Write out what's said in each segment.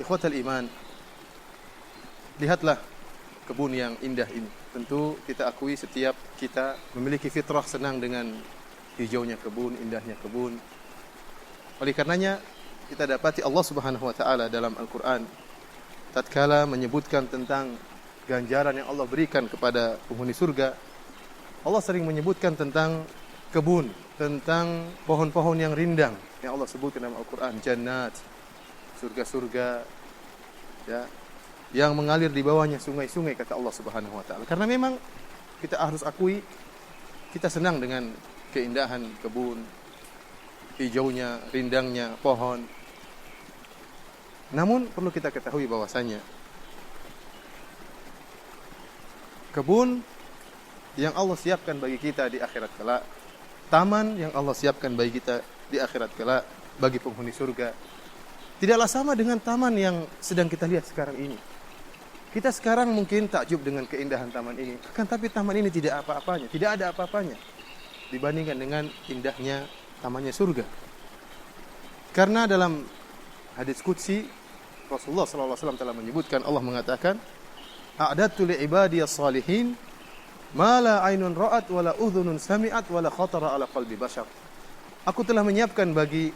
Ikhwatal iman, lihatlah kebun yang indah ini. Tentu kita akui setiap kita memiliki fitrah senang dengan hijaunya kebun, indahnya kebun. Oleh karenanya kita dapati Allah Subhanahu wa taala dalam Al-Qur'an tatkala menyebutkan tentang ganjaran yang Allah berikan kepada penghuni surga, Allah sering menyebutkan tentang kebun, tentang pohon-pohon yang rindang yang Allah sebutkan dalam Al-Qur'an, jannat, surga-surga, ya, yang mengalir di bawahnya sungai-sungai, kata Allah Subhanahu wa taala. Karena memang kita harus akui kita senang dengan keindahan kebun, hijaunya, rindangnya pohon. Namun perlu kita ketahui bahwasanya kebun yang Allah siapkan bagi kita di akhirat kelak, taman yang Allah siapkan bagi kita di akhirat kelak bagi penghuni surga, tidaklah sama dengan taman yang sedang kita lihat sekarang ini. Kita sekarang mungkin takjub dengan keindahan taman ini, akan tapi taman ini tidak apa-apanya, tidak ada apa-apanya dibandingkan dengan indahnya tamannya surga. Karena dalam hadis qudsi Rasulullah SAW telah menyebutkan, Allah mengatakan, a'dadtu li ibadiyas salihin ma la ainun ra'at wa la udhunun sami'at wa la khatara ala qalbi bashar. Aku telah menyiapkan bagi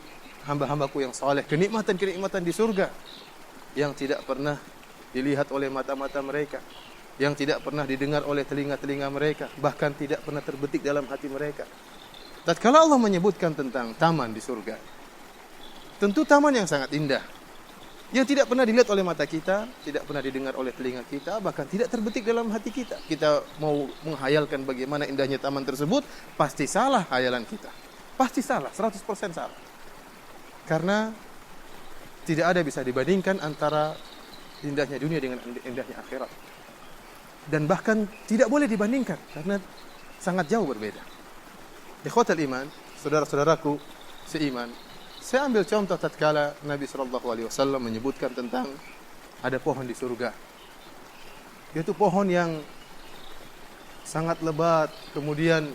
hamba-hambaku yang saleh kenikmatan-kenikmatan di surga yang tidak pernah dilihat oleh mata-mata mereka, yang tidak pernah didengar oleh telinga-telinga mereka, bahkan tidak pernah terbetik dalam hati mereka. Tatkala Allah menyebutkan tentang taman di surga, tentu taman yang sangat indah, yang tidak pernah dilihat oleh mata kita, tidak pernah didengar oleh telinga kita, bahkan tidak terbetik dalam hati kita. Kita mau menghayalkan bagaimana indahnya taman tersebut, pasti salah hayalan kita. Pasti salah, 100% salah. Karena tidak ada bisa dibandingkan antara indahnya dunia dengan indahnya akhirat. Dan bahkan tidak boleh dibandingkan karena sangat jauh berbeda. Ikhwatal iman, saudara-saudaraku seiman, saya ambil contoh tatkala Nabi SAW menyebutkan tentang ada pohon di surga. Yaitu pohon yang sangat lebat. Kemudian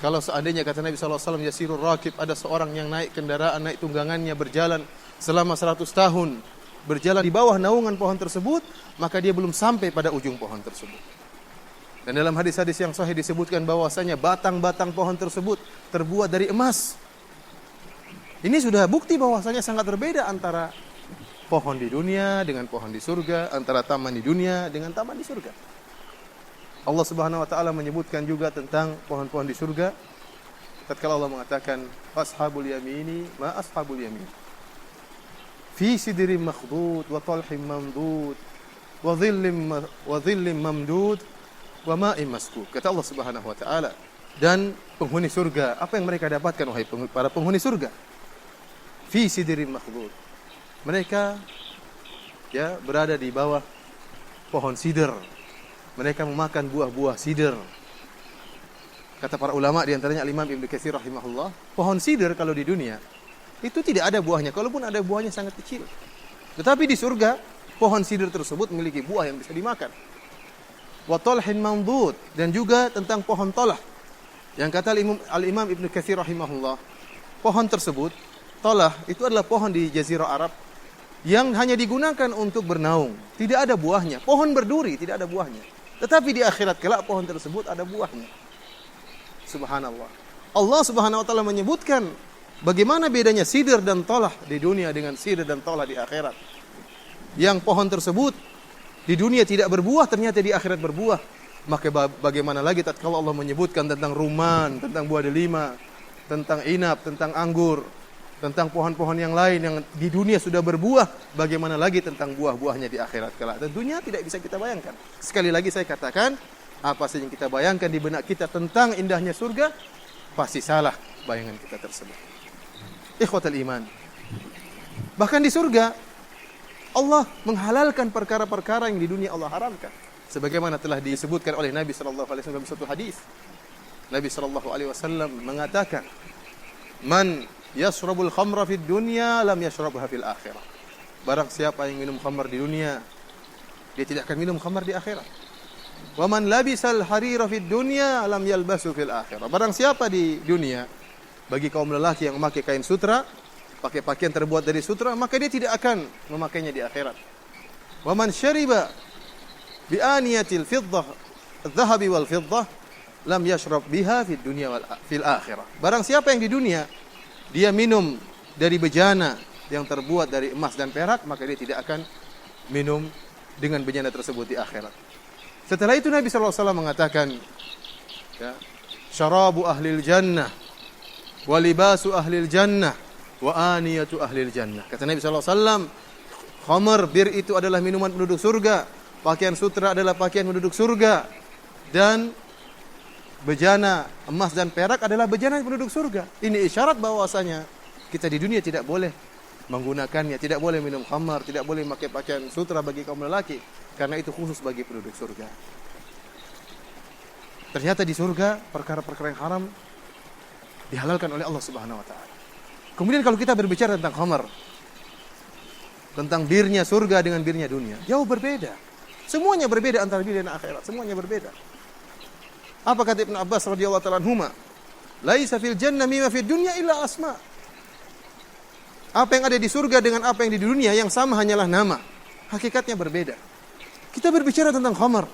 kalau seandainya kata Nabi SAW, yasirur rakib, ada seorang yang naik kendaraan, naik tunggangannya, berjalan selama 100 tahun, berjalan di bawah naungan pohon tersebut, maka dia belum sampai pada ujung pohon tersebut. Dan dalam hadis-hadis yang sahih disebutkan bahwasanya batang-batang pohon tersebut terbuat dari emas. Ini sudah bukti bahwasanya sangat berbeda antara pohon di dunia dengan pohon di surga, antara taman di dunia dengan taman di surga. Allah Subhanahu wa taala menyebutkan juga tentang pohon-pohon di surga. Tatkala Allah mengatakan, ashabul yamini ma ashabul yamin. Fi sidrin makhdud wa talhim mamdud wa dhillim mamdud wa ma'in maskub. Kata Allah Subhanahu wa taala, dan penghuni surga, apa yang mereka dapatkan wahai para penghuni surga? Fi sidrin makhdud. Mereka berada di bawah pohon sidr. Mereka memakan buah-buah sidr. Kata para ulama di antaranya Al-Imam Ibnu Katsir rahimahullah, pohon sidr kalau di dunia itu tidak ada buahnya, kalaupun ada buahnya sangat kecil. Tetapi di surga, pohon sidr tersebut memiliki buah yang bisa dimakan. Wa talhin mamdud, dan juga tentang pohon tolah. Yang kata Al-Imam Ibnu Katsir rahimahullah, pohon tersebut, tolah, itu adalah pohon di Jazirah Arab yang hanya digunakan untuk bernaung. Tidak ada buahnya. Pohon berduri, tidak ada buahnya. Tetapi di akhirat kelak pohon tersebut ada buahnya. Subhanallah. Allah Subhanahu wa taala menyebutkan bagaimana bedanya sidr dan tolah di dunia dengan sidr dan tolah di akhirat. Yang pohon tersebut di dunia tidak berbuah, ternyata di akhirat berbuah. Maka bagaimana lagi tatkala Allah menyebutkan tentang rumman, tentang buah delima, tentang inab, tentang anggur, tentang pohon-pohon yang lain yang di dunia sudah berbuah, bagaimana lagi tentang buah-buahnya di akhirat kelak. Tentunya tidak bisa kita bayangkan. Sekali lagi saya katakan, apa saja yang kita bayangkan di benak kita tentang indahnya surga, pasti salah bayangan kita tersebut. Ikhwatal iman. Bahkan di surga, Allah menghalalkan perkara-perkara yang di dunia Allah haramkan. Sebagaimana telah disebutkan oleh Nabi SAW dalam satu hadis. Nabi SAW mengatakan, man yashrabul khamra fid dunya lam yashrabha fil akhirah. Barang siapa yang minum khamar di dunia, dia tidak akan minum khamar di akhirat. Wa man labisal harira fid dunya lam yalbasu fil akhirah. Barang siapa di dunia, bagi kaum lelaki yang memakai kain sutra, pakai pakaian terbuat dari sutra, maka dia tidak akan memakainya di akhirat. Wa man syariba bi aniyatil fiddah adh-dhahabi wal fiddah lam yashrab biha fid dunya wal fil akhirah. Barang siapa yang di dunia dia minum dari bejana yang terbuat dari emas dan perak, maka dia tidak akan minum dengan bejana tersebut di akhirat. Setelah itu Nabi sallallahu alaihi wasallam mengatakan, ya, syarabu ahlil jannah wa libasu ahlil jannah wa aniyatu ahlil jannah. Kata Nabi sallallahu alaihi wasallam, khamar, bir itu adalah minuman penduduk surga, pakaian sutra adalah pakaian penduduk surga, dan bejana emas dan perak adalah bejana penduduk surga. Ini isyarat bahwasanya kita di dunia tidak boleh menggunakannya, tidak boleh minum khamar, tidak boleh memakai pakaian sutra bagi kaum lelaki, karena itu khusus bagi penduduk surga. Ternyata di surga perkara-perkara yang haram dihalalkan oleh Allah Subhanahu wa taala. Kemudian kalau kita berbicara tentang khamar, tentang birnya surga dengan birnya dunia, jauh berbeda. Semuanya berbeda antara bir dan akhirat, semuanya berbeda. Apa kata Ibnu Abbas radhiyallahu ta'ala anhuma? Laisa fil jannah mimma fid dunya illa asma. Apa yang ada di surga dengan apa yang di dunia yang sama hanyalah nama. Hakikatnya berbeda. Kita berbicara tentang khamar.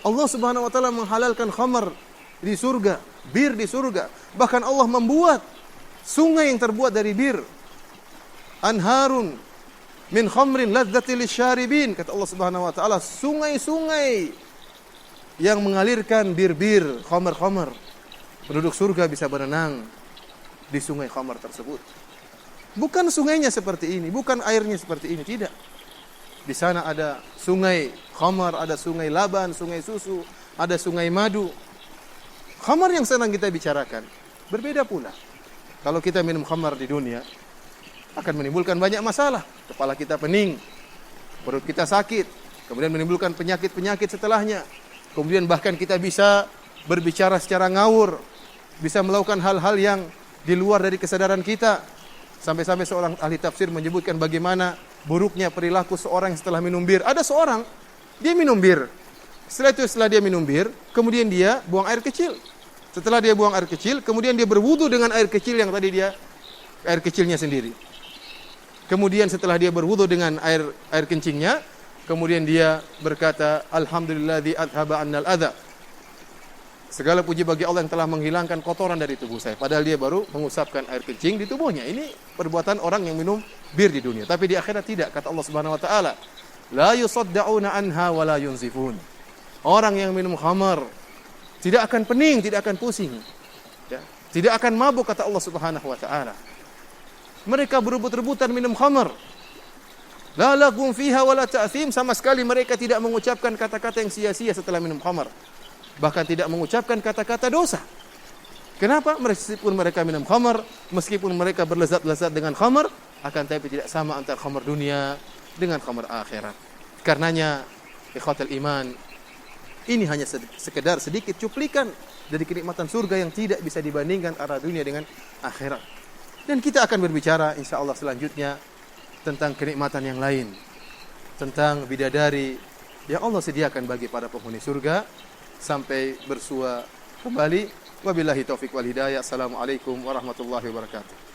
Allah Subhanahu wa taala menghalalkan khamar di surga, bir di surga. Bahkan Allah membuat sungai yang terbuat dari bir. Anharun min khamrin ladzatil lisyaribin. Kata Allah Subhanahu wa taala, sungai-sungai yang mengalirkan bir-bir, khamar-khamar. Penduduk surga bisa berenang di sungai khamar tersebut. Bukan sungainya seperti ini, bukan airnya seperti ini, tidak. Di sana ada sungai khamar, ada sungai laban, sungai susu, ada sungai madu. Khamar yang sedang kita bicarakan berbeda pula. Kalau kita minum khamar di dunia akan menimbulkan banyak masalah. Kepala kita pening, perut kita sakit, kemudian menimbulkan penyakit-penyakit setelahnya. Kemudian bahkan kita bisa berbicara secara ngawur, bisa melakukan hal-hal yang di luar dari kesadaran kita. Sampai-sampai seorang ahli tafsir menyebutkan bagaimana buruknya perilaku seorang yang setelah minum bir. Ada seorang, dia minum bir. Setelah dia minum bir, kemudian dia buang air kecil. Setelah dia buang air kecil, kemudian dia berwudu dengan air kecil yang tadi dia, air kecilnya sendiri. Kemudian setelah dia berwudu dengan air kencingnya, kemudian dia berkata, Alhamdulilladzi adhaba annal adha. Segala puji bagi Allah yang telah menghilangkan kotoran dari tubuh saya. Padahal dia baru mengusapkan air kencing di tubuhnya. Ini perbuatan orang yang minum bir di dunia. Tapi di akhirat tidak. Kata Allah Subhanahu wa taala, la yusaddauna anha wa la yunzifun. Orang yang minum khamar tidak akan pening, tidak akan pusing. Ya. Tidak akan mabuk, kata Allah Subhanahu wa taala. Mereka berebut-rebutan minum khamar. La lagum fiha wa la ta'thim. Sama sekali mereka tidak mengucapkan kata-kata yang sia-sia setelah minum khamar. Bahkan tidak mengucapkan kata-kata dosa. Kenapa? Meskipun mereka minum khamar, meskipun mereka berlezat-lezat dengan khamar, akan tapi tidak sama antara khamar dunia dengan khamar akhirat. Karenanya, ikhwatal iman, ini hanya sekedar sedikit cuplikan dari kenikmatan surga yang tidak bisa dibandingkan antara dunia dengan akhirat. Dan kita akan berbicara insyaallah selanjutnya tentang kenikmatan yang lain, tentang bidadari yang Allah sediakan bagi para penghuni surga. Sampai bersua kembali. Wabillahi taufiq wal hidayah. Assalamualaikum warahmatullahi wabarakatuh.